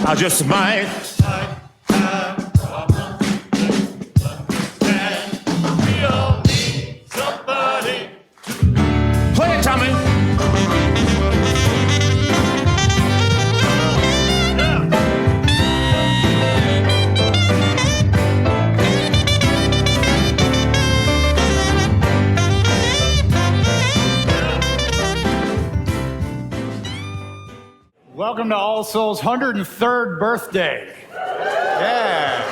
I just might have problems, and we all need somebody to play it, Tommy. Welcome to All Souls' 103rd birthday. Yeah.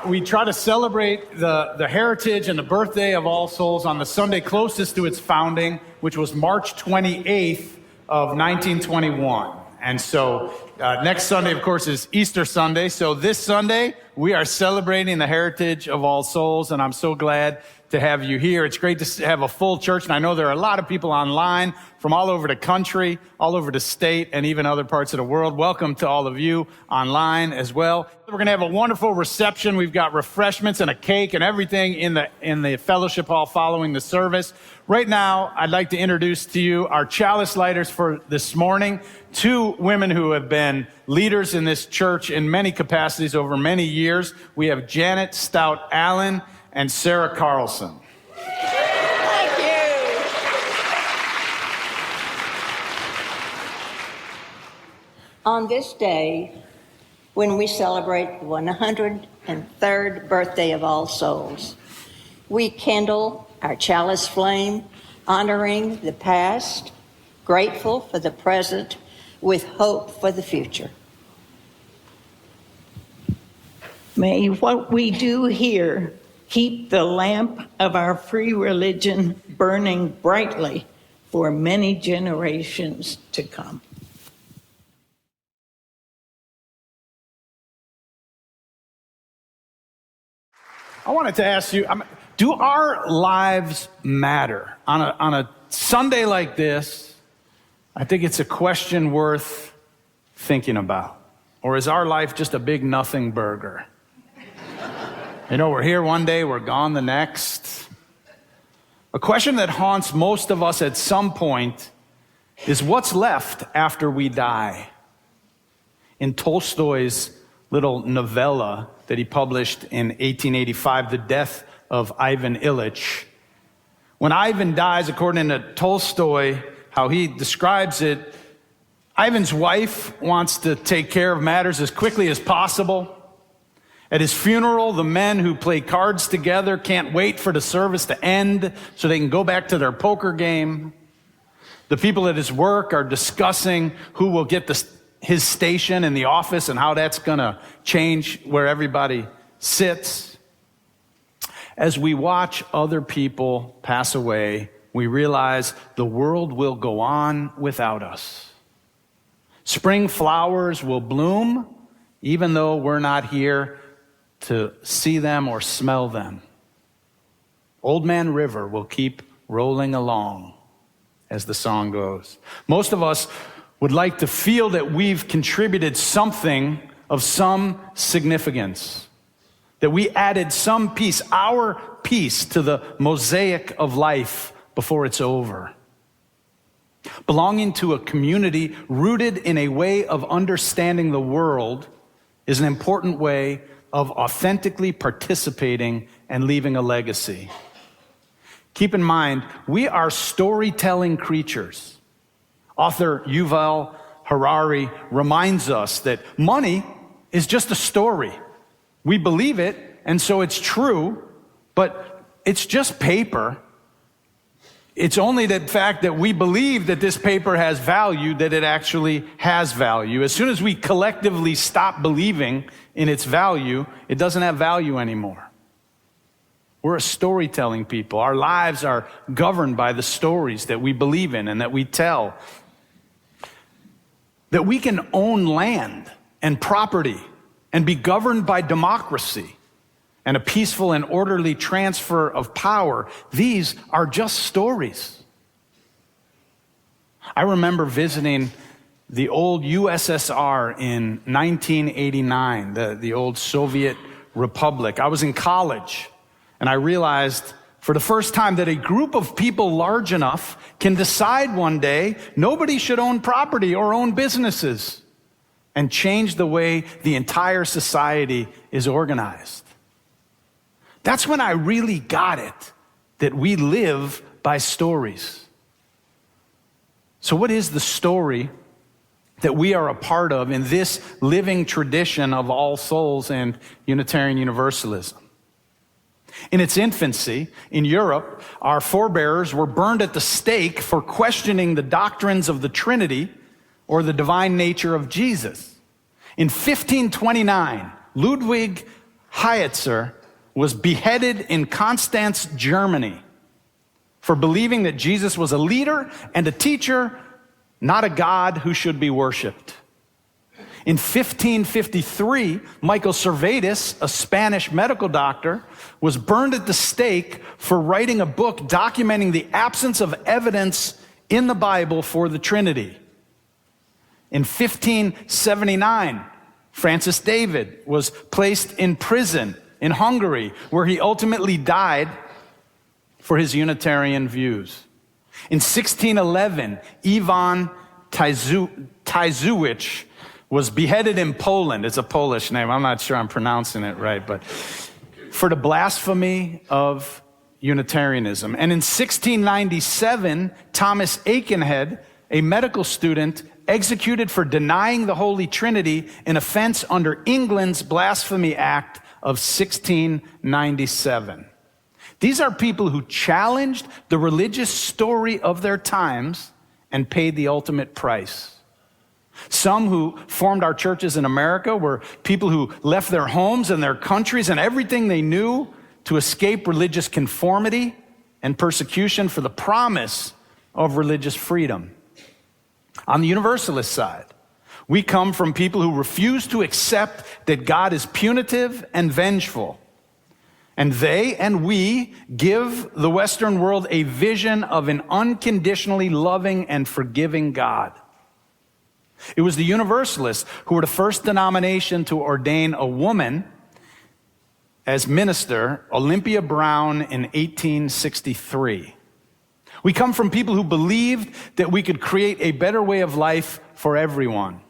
We try to celebrate the heritage and the birthday of All Souls on the Sunday closest to its founding, which was March 28th of 1921. And so next Sunday, of course, is Easter Sunday. So this Sunday, we are celebrating the heritage of All Souls, and I'm so glad to have you here. It's great to have a full church, and I know there are a lot of people online from all over the country, all over the state, and even other parts of the world. Welcome to all of you online as well. We're going to have a wonderful reception. We've got refreshments and a cake and everything in the fellowship hall following the service. Right now, I'd like to introduce to you our chalice lighters for this morning, two women who have been leaders in this church in many capacities over many years. We have Janet Stout Allen and Sarah Carlson. Thank you. On this day, when we celebrate the 103rd birthday of All Souls, we kindle our chalice flame, honoring the past, grateful for the present, with hope for the future. May what we do here keep the lamp of our free religion burning brightly for many generations to come. I wanted to ask you, do our lives matter? On a Sunday like this, I think it's a question worth thinking about. Or is our life just a big nothing burger? You know, we're here one day, we're gone the next. A question that haunts most of us at some point is what's left after we die? In Tolstoy's little novella that he published in 1885, The Death of Ivan Ilyich, when Ivan dies, according to Tolstoy, how he describes it, Ivan's wife wants to take care of matters as quickly as possible. At his funeral, the men who play cards together can't wait for the service to end so they can go back to their poker game. The people at his work are discussing who will get his station in the office and how that's going to change where everybody sits. As we watch other people pass away, we realize the world will go on without us. Spring flowers will bloom, even though we're not here to see them or smell them. Old Man River will keep rolling along, as the song goes. Most of us would like to feel that we've contributed something of some significance, that we added some piece, our piece, to the mosaic of life before it's over. Belonging to a community rooted in a way of understanding the world is an important way of authentically participating and leaving a legacy. Keep in mind, we are storytelling creatures. Author Yuval Harari reminds us that money is just a story. We believe it, and so it's true, but it's just paper. It's only the fact that we believe that this paper has value that it actually has value. As soon as we collectively stop believing in its value, it doesn't have value anymore. We're a storytelling people. Our lives are governed by the stories that we believe in and that we tell. That we can own land and property and be governed by democracy and a peaceful and orderly transfer of power. These are just stories. I remember visiting the old USSR in 1989, the old Soviet Republic. I was in college, and I realized for the first time that a group of people large enough can decide one day nobody should own property or own businesses and change the way the entire society is organized. That's when I really got it, that we live by stories. So what is the story that we are a part of in this living tradition of All Souls and Unitarian Universalism? In its infancy, in Europe, our forebears were burned at the stake for questioning the doctrines of the Trinity or the divine nature of Jesus. In 1529, Ludwig Heietzer was beheaded in Constance, Germany, for believing that Jesus was a leader and a teacher, not a God who should be worshiped. In 1553, Michael Servetus, a Spanish medical doctor, was burned at the stake for writing a book documenting the absence of evidence in the Bible for the Trinity. In 1579, Francis David was placed in prison in Hungary, where he ultimately died for his Unitarian views. In 1611, Ivan Tyzuwicz was beheaded in Poland. It's a Polish name. I'm not sure I'm pronouncing it right, but for the blasphemy of Unitarianism. And in 1697, Thomas Aikenhead, a medical student, executed for denying the Holy Trinity, an offense under England's Blasphemy Act of 1697. These are people who challenged the religious story of their times and paid the ultimate price. Some who formed our churches in America were people who left their homes and their countries and everything they knew to escape religious conformity and persecution for the promise of religious freedom. On the Universalist side, we come from people who refuse to accept that God is punitive and vengeful. And they and we give the Western world a vision of an unconditionally loving and forgiving God. It was the Universalists who were the first denomination to ordain a woman as minister, Olympia Brown, in 1863. We come from people who believed that we could create a better way of life for everyone.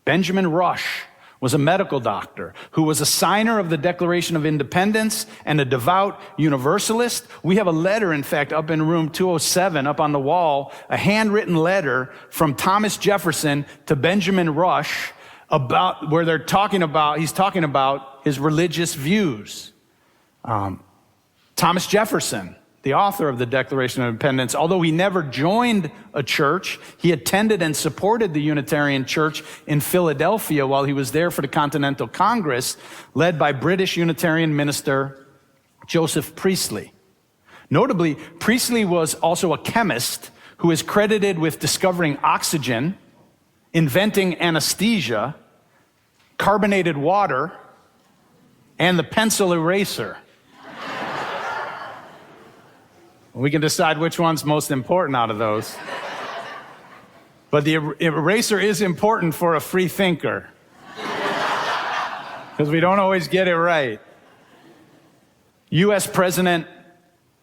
Benjamin Rush was a medical doctor who was a signer of the Declaration of Independence and a devout Universalist. We have a letter, in fact, up in room 207, up on the wall, a handwritten letter from Thomas Jefferson to Benjamin Rush about where he's talking about his religious views. Thomas Jefferson, the author of the Declaration of Independence, although he never joined a church, he attended and supported the Unitarian Church in Philadelphia while he was there for the Continental Congress, led by British Unitarian minister Joseph Priestley. Notably, Priestley was also a chemist who is credited with discovering oxygen, inventing anesthesia, carbonated water, and the pencil eraser. We can decide which one's most important out of those. But the eraser is important for a free thinker, because we don't always get it right. U.S. President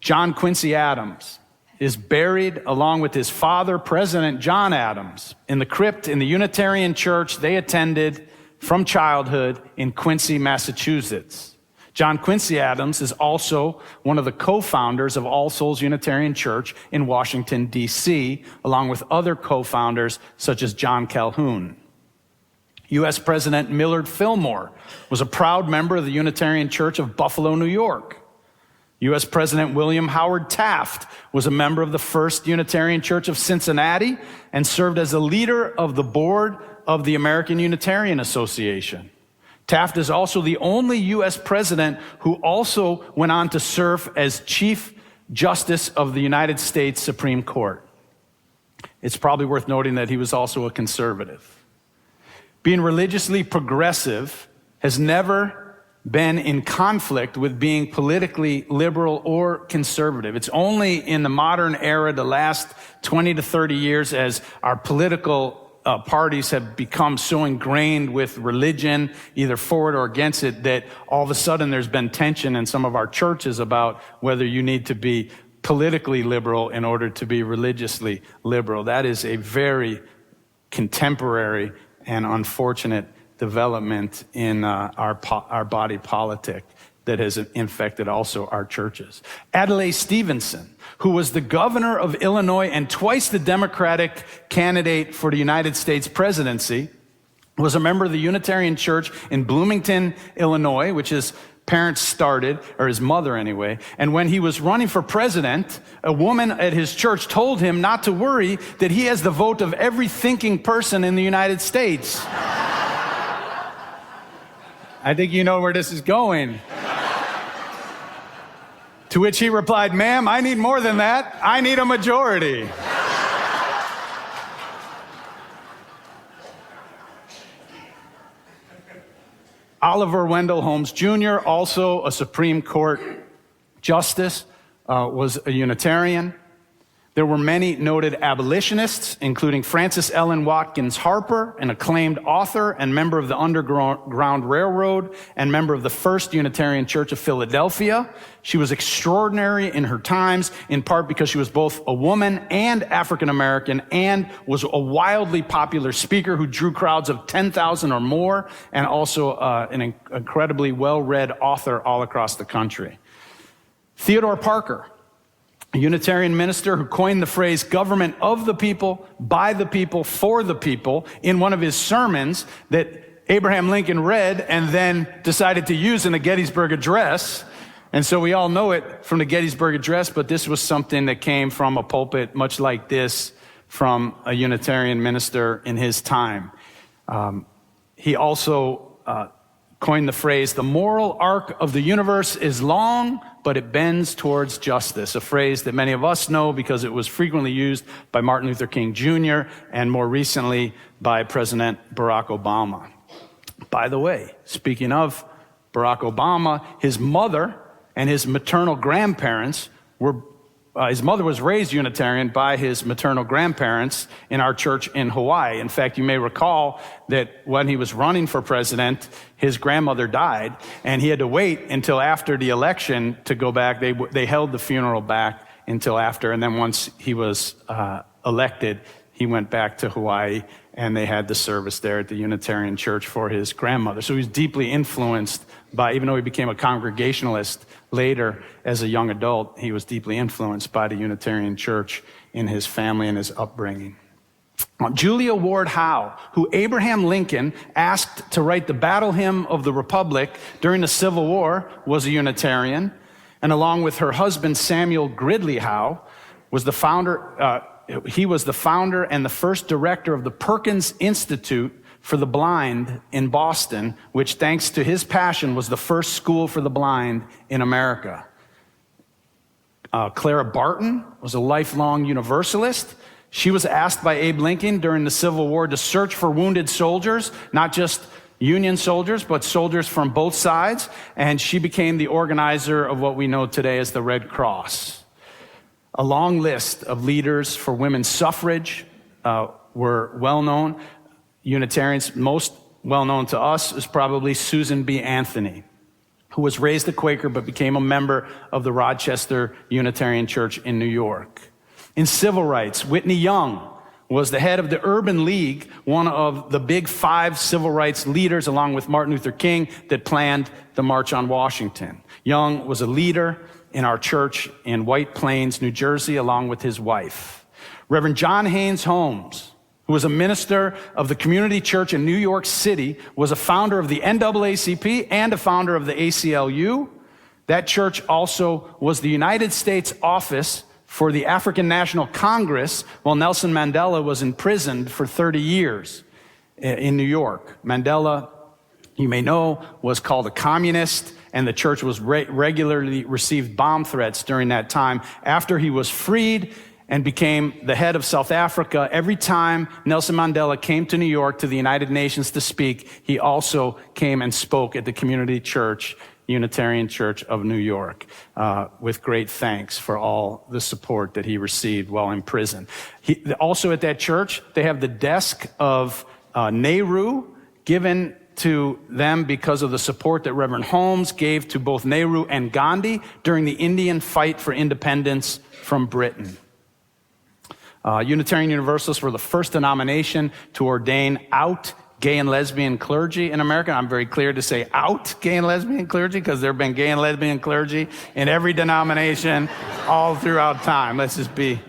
John Quincy Adams is buried along with his father, President John Adams, in the crypt in the Unitarian Church they attended from childhood in Quincy, Massachusetts. John Quincy Adams is also one of the co-founders of All Souls Unitarian Church in Washington, D.C., along with other co-founders such as John Calhoun. U.S. President Millard Fillmore was a proud member of the Unitarian Church of Buffalo, New York. U.S. President William Howard Taft was a member of the First Unitarian Church of Cincinnati and served as a leader of the board of the American Unitarian Association. Taft is also the only U.S. president who also went on to serve as Chief Justice of the United States Supreme Court. It's probably worth noting that he was also a conservative. Being religiously progressive has never been in conflict with being politically liberal or conservative. It's only in the modern era, the last 20 to 30 years, as our political parties have become so ingrained with religion, either for it or against it, that all of a sudden there's been tension in some of our churches about whether you need to be politically liberal in order to be religiously liberal. That is a very contemporary and unfortunate development in our body politic that has infected also our churches. Adlai Stevenson, who was the governor of Illinois and twice the Democratic candidate for the United States presidency, was a member of the Unitarian Church in Bloomington, Illinois, which his parents started, or his mother anyway. And when he was running for president, a woman at his church told him not to worry, that he has the vote of every thinking person in the United States. I think you know where this is going. To which he replied, "Ma'am, I need more than that. I need a majority." Oliver Wendell Holmes Jr., also a Supreme Court justice, was a Unitarian. There were many noted abolitionists, including Frances Ellen Watkins Harper, an acclaimed author and member of the Underground Railroad and member of the First Unitarian Church of Philadelphia. She was extraordinary in her times, in part because she was both a woman and African American, and was a wildly popular speaker who drew crowds of 10,000 or more, and also an incredibly well-read author all across the country. Theodore Parker, a Unitarian minister who coined the phrase government of the people, by the people, for the people in one of his sermons that Abraham Lincoln read and then decided to use in the Gettysburg Address. And so we all know it from the Gettysburg Address, but this was something that came from a pulpit much like this from a Unitarian minister in his time. He also coined the phrase, "The moral arc of the universe is long, but it bends towards justice," a phrase that many of us know because it was frequently used by Martin Luther King Jr. and more recently by President Barack Obama. By the way, speaking of Barack Obama, his mother and his maternal grandparents were his mother was raised Unitarian by his maternal grandparents in our church in Hawaii. In fact, you may recall that when he was running for president, his grandmother died, and he had to wait until after the election to go back. They held the funeral back until after, and then once he was elected, he went back to Hawaii, and they had the service there at the Unitarian Church for his grandmother. So he was deeply influenced by, even though he became a Congregationalist later as a young adult, he was deeply influenced by the Unitarian Church in his family and his upbringing. Julia Ward Howe, who Abraham Lincoln asked to write the Battle Hymn of the Republic during the Civil War, was a Unitarian, and along with her husband Samuel Gridley Howe, was the founder. He was the founder and the first director of the Perkins Institute for the Blind in Boston, which, thanks to his passion, was the first school for the blind in America. Clara Barton was a lifelong Universalist. She was asked by Abe Lincoln during the Civil War to search for wounded soldiers, not just Union soldiers, but soldiers from both sides, and she became the organizer of what we know today as the Red Cross. A long list of leaders for women's suffrage were well known. Unitarians, most well known to us is probably Susan B. Anthony, who was raised a Quaker but became a member of the Rochester Unitarian Church in New York. In civil rights, Whitney Young was the head of the Urban League, one of the big 5 civil rights leaders, along with Martin Luther King, that planned the March on Washington. Young was a leader in our church in White Plains, New Jersey, along with his wife. Reverend John Haynes Holmes, who was a minister of the Community Church in New York City, was a founder of the NAACP and a founder of the ACLU. That church also was the United States office for the African National Congress while Nelson Mandela was imprisoned for 30 years in New York. Mandela, you may know, was called a communist, and the church was regularly received bomb threats during that time. After he was freed and became the head of South Africa, every time Nelson Mandela came to New York to the United Nations to speak, he also came and spoke at the Community Church Unitarian Church of New York, with great thanks for all the support that he received while in prison. Also at that church, they have the desk of Nehru, given to them because of the support that Reverend Holmes gave to both Nehru and Gandhi during the Indian fight for independence from Britain. Unitarian Universalists were the first denomination to ordain out gay and lesbian clergy in America. I'm very clear to say out gay and lesbian clergy because there have been gay and lesbian clergy in every denomination all throughout time. Let's just be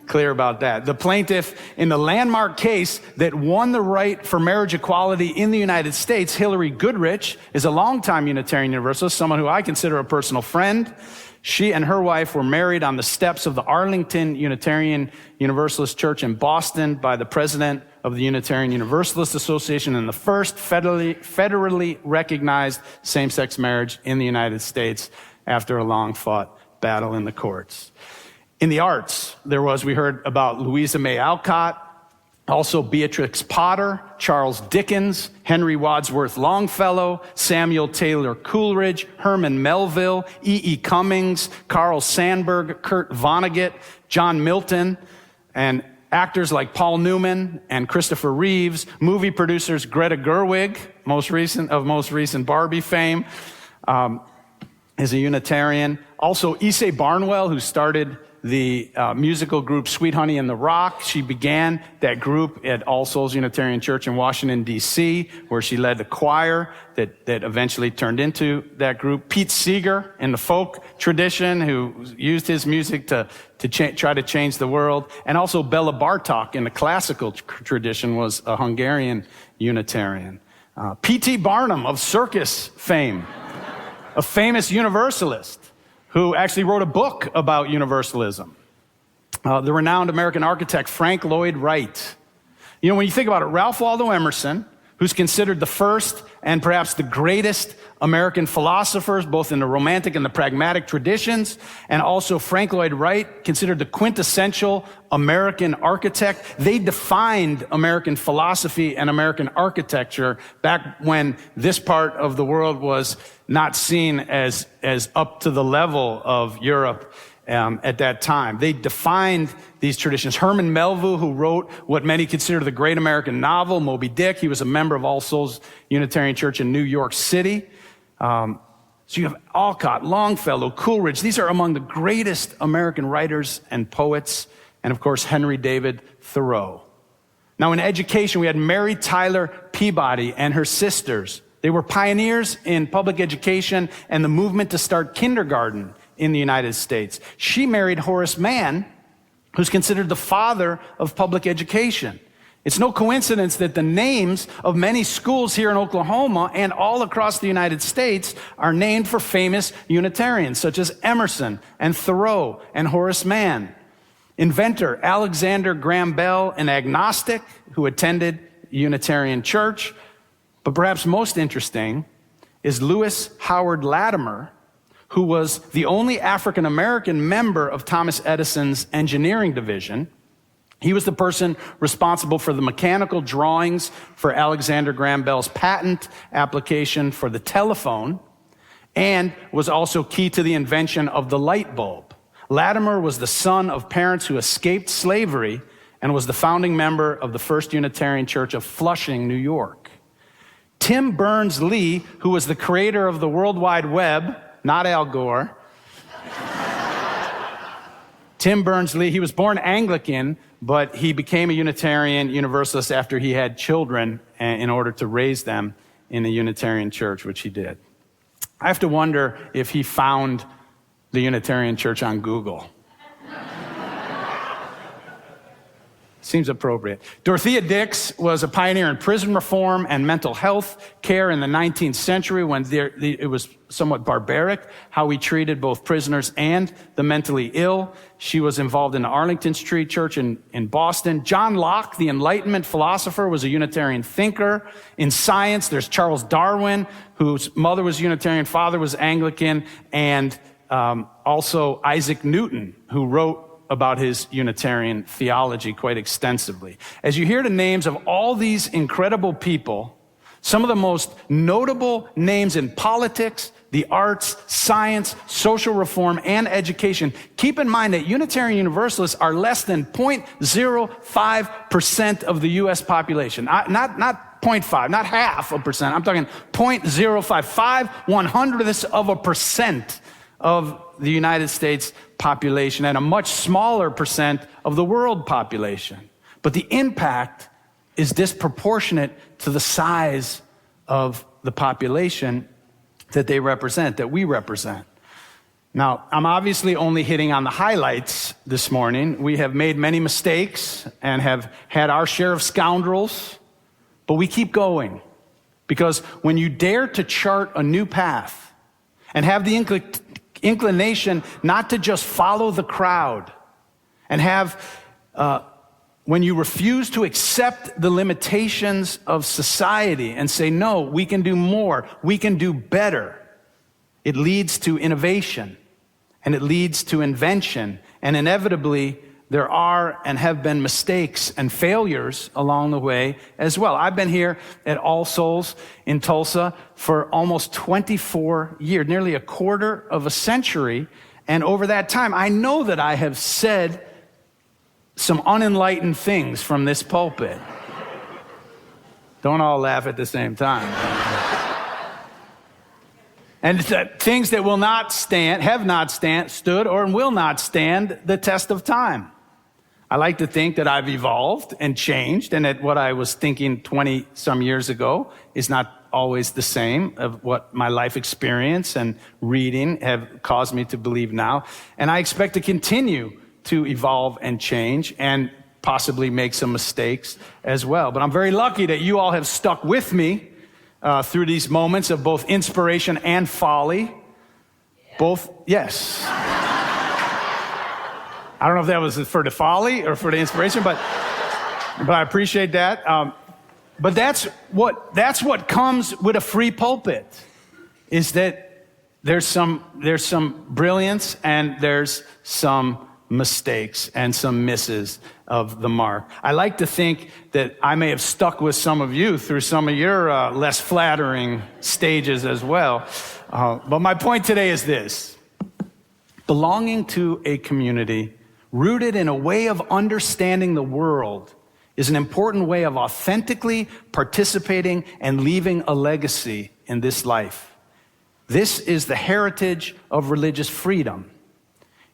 clear about that. The plaintiff in the landmark case that won the right for marriage equality in the United States, Hillary Goodrich, is a longtime Unitarian Universalist, someone who I consider a personal friend. She and her wife were married on the steps of the Arlington Unitarian Universalist Church in Boston by the president of the Unitarian Universalist Association and the first federally recognized same-sex marriage in the United States after a long-fought battle in the courts. In the arts, we heard about Louisa May Alcott, also Beatrix Potter, Charles Dickens, Henry Wadsworth Longfellow, Samuel Taylor Coleridge, Herman Melville, E.E. Cummings, Carl Sandburg, Kurt Vonnegut, John Milton, and actors like Paul Newman and Christopher Reeves, movie producers Greta Gerwig, most recent Barbie fame, is a Unitarian. Also, Issei Barnwell, who started the musical group Sweet Honey and the Rock. She began that group at All Souls Unitarian Church in Washington, D.C., where she led the choir that eventually turned into that group. Pete Seeger in the folk tradition, who used his music to try to change the world. And also Bela Bartok in the classical tradition was a Hungarian Unitarian. P.T. Barnum of circus fame, a famous Universalist, who actually wrote a book about Universalism. The renowned American architect Frank Lloyd Wright. You know, when you think about it, Ralph Waldo Emerson, who's considered the first and perhaps the greatest American philosophers, both in the romantic and the pragmatic traditions, and also Frank Lloyd Wright, considered the quintessential American architect. They defined American philosophy and American architecture back when this part of the world was not seen as up to the level of Europe at that time. They defined these traditions. Herman Melville, who wrote what many consider the great American novel, Moby Dick, he was a member of All Souls Unitarian Church in New York City. So you have Alcott, Longfellow, Coleridge. These are among the greatest American writers and poets, and of course, Henry David Thoreau. Now, in education, we had Mary Tyler Peabody and her sisters. They were pioneers in public education and the movement to start kindergarten in the United States. She married Horace Mann, who's considered the father of public education. It's no coincidence that the names of many schools here in Oklahoma and all across the United States are named for famous Unitarians, such as Emerson and Thoreau and Horace Mann. Inventor Alexander Graham Bell, an agnostic who attended Unitarian Church. But perhaps most interesting is Lewis Howard Latimer, who was the only African-American member of Thomas Edison's engineering division. He was the person responsible for the mechanical drawings for Alexander Graham Bell's patent application for the telephone, and was also key to the invention of the light bulb. Latimer was the son of parents who escaped slavery and was the founding member of the First Unitarian Church of Flushing, New York. Tim Berners-Lee, who was the creator of the World Wide Web, not Al Gore. Tim Berners-Lee, he was born Anglican, but he became a Unitarian Universalist after he had children in order to raise them in the Unitarian Church, which he did. I have to wonder if he found the Unitarian Church on Google. Seems appropriate. Dorothea Dix was a pioneer in prison reform and mental health care in the 19th century when it was somewhat barbaric how we treated both prisoners and the mentally ill. She was involved in the Arlington Street Church in Boston. John Locke, the Enlightenment philosopher, was a Unitarian thinker. In science, there's Charles Darwin, whose mother was Unitarian, father was Anglican, and also Isaac Newton, who wrote about his Unitarian theology quite extensively. As you hear the names of all these incredible people, Some of the most notable names in politics, the arts, science, social reform, and education. Keep in mind that Unitarian Universalists are less than 0.05% of the U.S. population. Not 0.5, not half a percent. I'm talking 0.05, 5/100th% of the United States population and a much smaller percent of the world population. But the impact is disproportionate to the size of the population that they represent, that we represent. Now, I'm obviously only hitting on the highlights this morning. We have made many mistakes and have had our share of scoundrels, but we keep going. Because when you dare to chart a new path and have the inclination not to just follow the crowd, and when you refuse to accept the limitations of society and say, no, we can do more, we can do better, it leads to innovation and it leads to invention. And inevitably, there are and have been mistakes and failures along the way as well. I've been here at All Souls in Tulsa for almost 24 years, nearly a quarter of a century. And over that time, I know that I have said some unenlightened things from this pulpit. Don't all laugh at the same time. And things that will not stand, have not stood, or will not stand the test of time. I like to think that I've evolved and changed, and that what I was thinking 20-some years ago is not always the same of what my life experience and reading have caused me to believe now. And I expect to continue to evolve and change and possibly make some mistakes as well. But I'm very lucky that you all have stuck with me through these moments of both inspiration and folly. Both, yes. I don't know if that was for the folly or for the inspiration, but I appreciate that. But that's what comes with a free pulpit, is that there's some brilliance and there's some mistakes and some misses of the mark. I like to think that I may have stuck with some of you through some of your less flattering stages as well. But my point today is this: belonging to a community rooted in a way of understanding the world is an important way of authentically participating and leaving a legacy in this life. This is the heritage of religious freedom.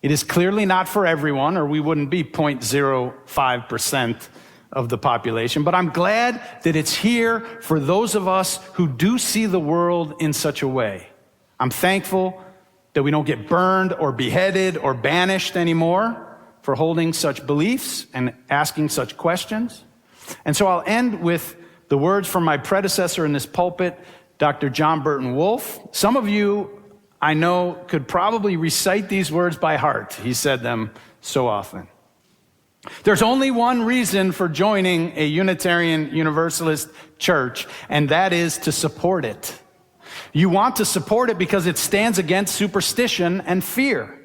It is clearly not for everyone, or we wouldn't be 0.05% of the population, but I'm glad that it's here for those of us who do see the world in such a way. I'm thankful that we don't get burned or beheaded or banished anymore for holding such beliefs and asking such questions. And so I'll end with the words from my predecessor in this pulpit, Dr. John Burton Wolfe. Some of you, I know, could probably recite these words by heart. He said them so often. There's only one reason for joining a Unitarian Universalist church, and that is to support it. You want to support it because it stands against superstition and fear.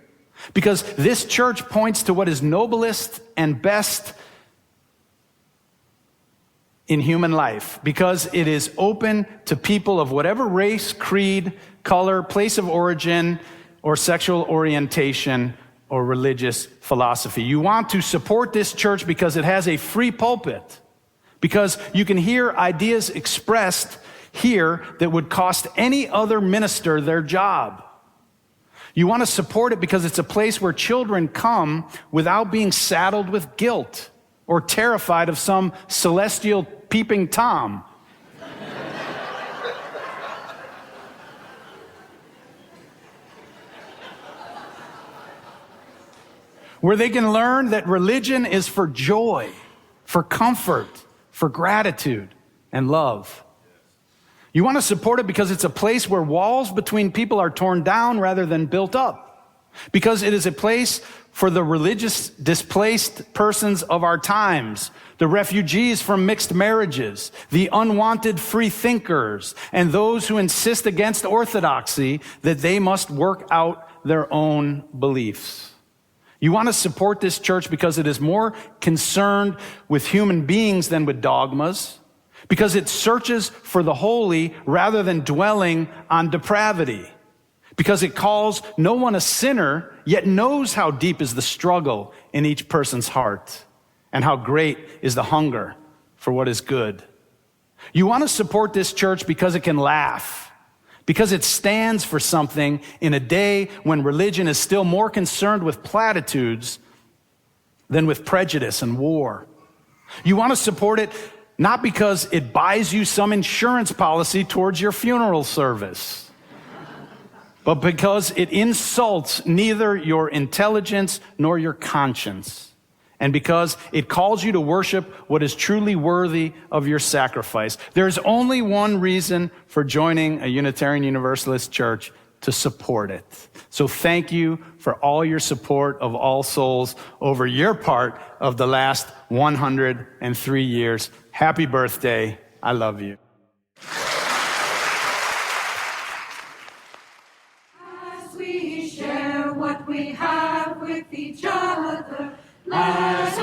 Because this church points to what is noblest and best in human life. Because it is open to people of whatever race, creed, color, place of origin, or sexual orientation, or religious philosophy. You want to support this church because it has a free pulpit. Because you can hear ideas expressed here that would cost any other minister their job. You want to support it because it's a place where children come without being saddled with guilt or terrified of some celestial peeping Tom. Where they can learn that religion is for joy, for comfort, for gratitude and love. You want to support it because it's a place where walls between people are torn down rather than built up. Because it is a place for the religious displaced persons of our times, the refugees from mixed marriages, the unwanted free thinkers, and those who insist against orthodoxy that they must work out their own beliefs. You want to support this church because it is more concerned with human beings than with dogmas. because it searches for the holy rather than dwelling on depravity, because it calls no one a sinner, yet knows how deep is the struggle in each person's heart and how great is the hunger for what is good. You want to support this church because it can laugh, because it stands for something in a day when religion is still more concerned with platitudes than with prejudice and war. You want to support it not because it buys you some insurance policy towards your funeral service, but because it insults neither your intelligence nor your conscience, and because it calls you to worship what is truly worthy of your sacrifice. There's only one reason for joining a Unitarian Universalist church: to support it. So thank you for all your support of All Souls over your part of the last 103 years. Happy birthday. I love you. As we share what we have with each other, let us